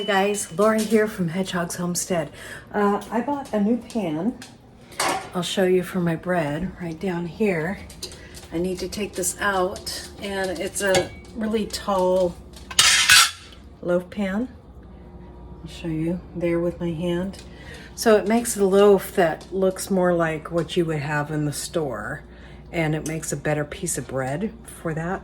Hi guys, Laura here from Hedgehog's Homestead. I bought a new pan. I'll show you for my bread right down here. I need to take this out, and it's a really tall loaf pan. I'll show you there with my hand. So it makes a loaf that looks more like what you would have in the store, and it makes a better piece of bread for that.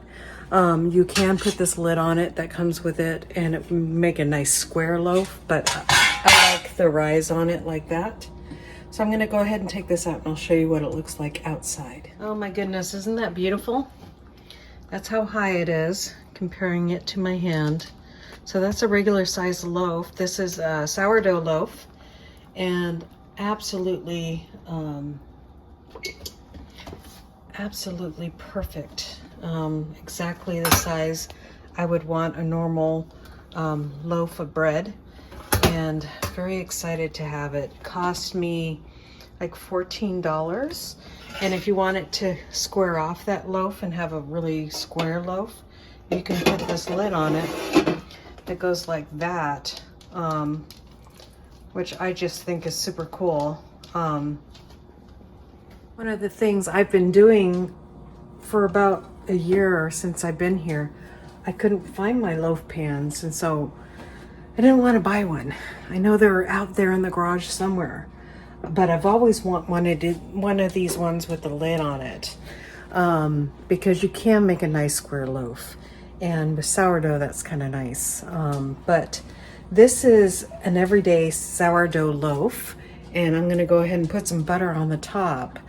You can put this lid on it that comes with it, and it make a nice square loaf, but I like the rise on it like that. So I'm gonna go ahead and take this out and I'll show you what it looks like outside. Oh my goodness, isn't that beautiful? That's how high it is, comparing it to my hand. So that's a regular size loaf. This is a sourdough loaf, and absolutely perfect. Exactly the size I would want a normal loaf of bread, and very excited to have it. Cost me like $14, and if you want it to square off that loaf and have a really square loaf, you can put this lid on it that goes like that, which I just think is super cool. One of the things I've been doing for about a year since I've been here, I couldn't find my loaf pans, and so I didn't want to buy one. I know they're out there in the garage somewhere, but I've always wanted one of these ones with the lid on it, because you can make a nice square loaf, and with sourdough that's kind of nice. But this is an everyday sourdough loaf, and I'm going to go ahead and put some butter on the top,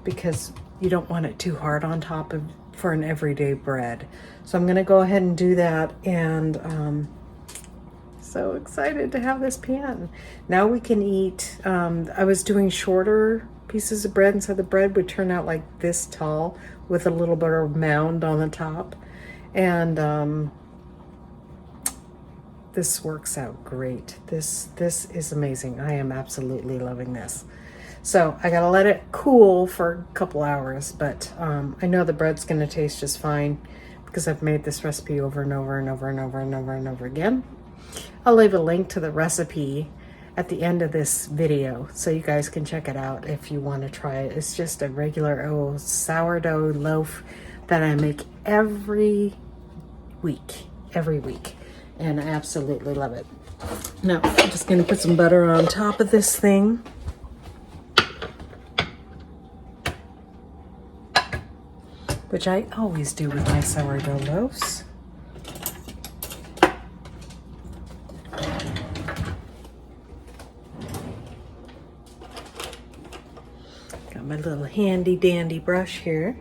because you don't want it too hard on top of for an everyday bread. So I'm gonna go ahead and do that, and so excited to have this pan. Now we can eat. I was doing shorter pieces of bread, and so the bread would turn out like this tall with a little bit of mound on the top, and this works out great. This is amazing. I am absolutely loving this. So I gotta let it cool for a couple hours, but I know the bread's gonna taste just fine because I've made this recipe over and over and over and over and over and over again. I'll leave a link to the recipe at the end of this video so you guys can check it out if you want to try it. It's just a regular old sourdough loaf that I make every week, and I absolutely love it. Now I'm just gonna put some butter on top of this thing. Which I always do with my sourdough loaves. Got my little handy dandy brush here.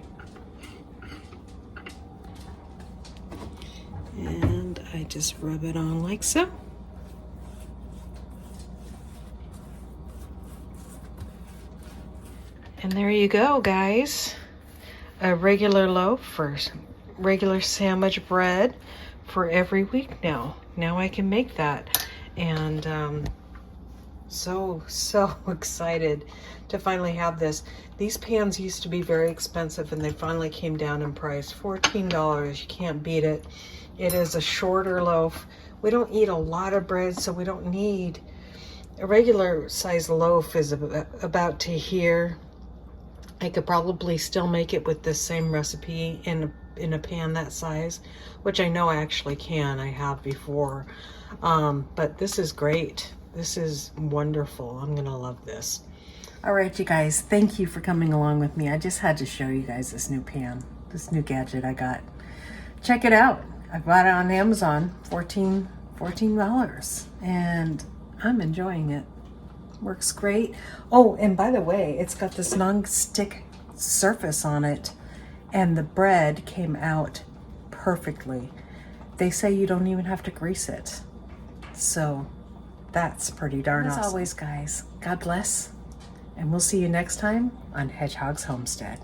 And I just rub it on like so. And there you go, guys. A regular loaf for regular sandwich bread for every week now. Now I can make that, and so excited to finally have this. These pans used to be very expensive, and they finally came down in price. $14, you can't beat it. It is a shorter loaf. We don't eat a lot of bread, so we don't need a regular size loaf is about to here. I could probably still make it with this same recipe in a pan that size, which I know I actually can. I have before. But this is great. This is wonderful. I'm gonna love this. All right, you guys, thank you for coming along with me. I just had to show you guys this new pan, this new gadget I got. Check it out. I bought it on Amazon, $14, and I'm enjoying it. Works great. Oh, and by the way, it's got this non-stick surface on it, and the bread came out perfectly. They say you don't even have to grease it. So that's pretty darn awesome. As always, guys, God bless, and we'll see you next time on Hedgehog's Homestead.